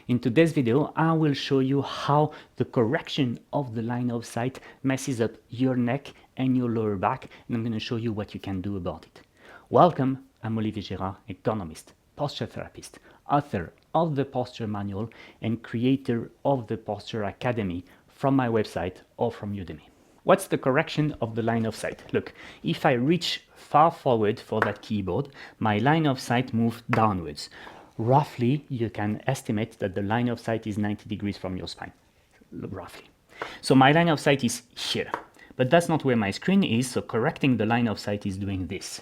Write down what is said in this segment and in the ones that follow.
In today's video, I will show you how the correction of the line of sight messes up your neck and your lower back, and I'm going to show you what you can do about it. Welcome, I'm Olivier Gérard, economist, posture therapist, author of the Posture Manual, and creator of the Posture Academy from my website or from Udemy. What's the correction of the line of sight? Look, if I reach far forward for that keyboard, my line of sight moves downwards. Roughly, you can estimate that the line of sight is 90 degrees from your spine, roughly. So my line of sight is here, but that's not where my screen is, so correcting the line of sight is doing this.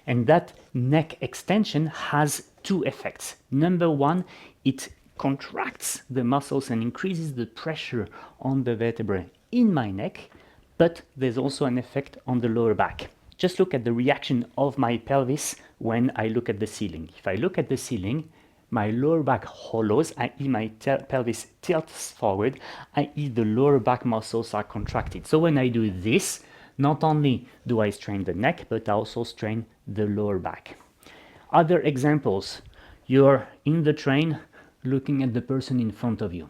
And that neck extension has two effects. Number one, it contracts the muscles and increases the pressure on the vertebrae in my neck, but there's also an effect on the lower back. Just look at the reaction of my pelvis when I look at the ceiling. If I look at the ceiling, my lower back hollows, i.e. my pelvis tilts forward, i.e. the lower back muscles are contracted. So when I do this, not only do I strain the neck, but I also strain the lower back. Other examples, you're in the train looking at the person in front of you.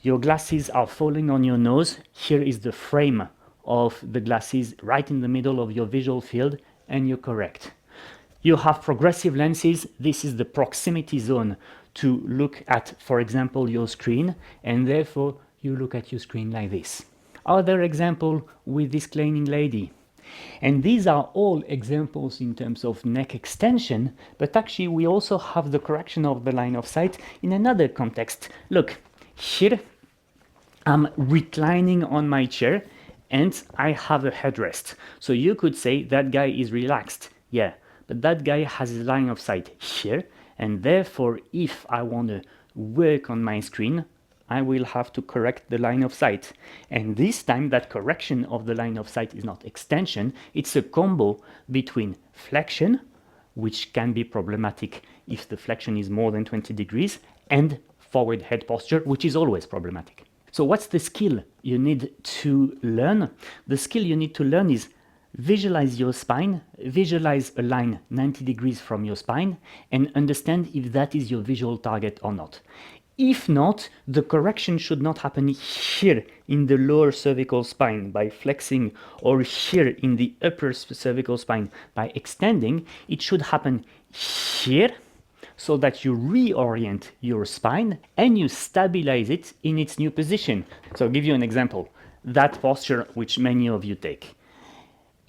Your glasses are falling on your nose. Here is the frame of the glasses right in the middle of your visual field, and you're correct. You have progressive lenses. This is the proximity zone to look at, for example, your screen, and therefore you look at your screen like this. Other example with this cleaning lady. And these are all examples in terms of neck extension, but actually we also have the correction of the line of sight in another context. Look, here I'm reclining on my chair and I have a headrest. So you could say that guy is relaxed. Yeah, but that guy has his line of sight here, and therefore if I want to work on my screen, I will have to correct the line of sight. And this time that correction of the line of sight is not extension, it's a combo between flexion, which can be problematic if the flexion is more than 20 degrees, and forward head posture, which is always problematic. So what's the skill you need to learn? The skill you need to learn is visualize your spine, visualize a line 90 degrees from your spine, and understand if that is your visual target or not. If not, the correction should not happen here in the lower cervical spine by flexing, or here in the upper cervical spine by extending. It should happen here, so that you reorient your spine and you stabilize it in its new position. So I'll give you an example. That posture which many of you take.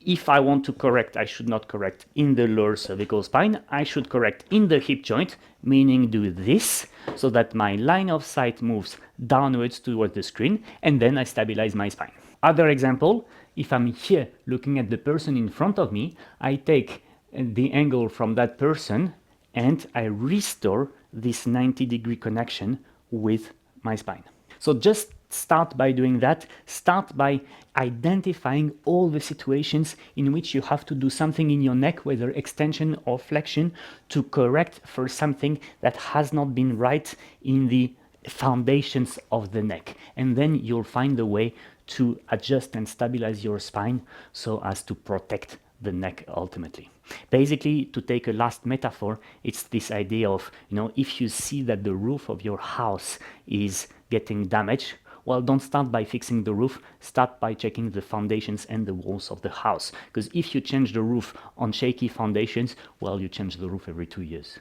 If I want to correct, I should not correct in the lower cervical spine. I should correct in the hip joint, meaning do this, so that my line of sight moves downwards towards the screen, and then I stabilize my spine. Other example, if I'm here looking at the person in front of me, I take the angle from that person and I restore this 90-degree connection with my spine. So just start by doing that. Start by identifying all the situations in which you have to do something in your neck, whether extension or flexion, to correct for something that has not been right in the foundations of the neck. And then you'll find a way to adjust and stabilize your spine so as to protect the neck ultimately. Basically, to take a last metaphor, it's this idea of, if you see that the roof of your house is getting damaged, well, don't start by fixing the roof, start by checking the foundations and the walls of the house. Because if you change the roof on shaky foundations, well, you change the roof every 2 years.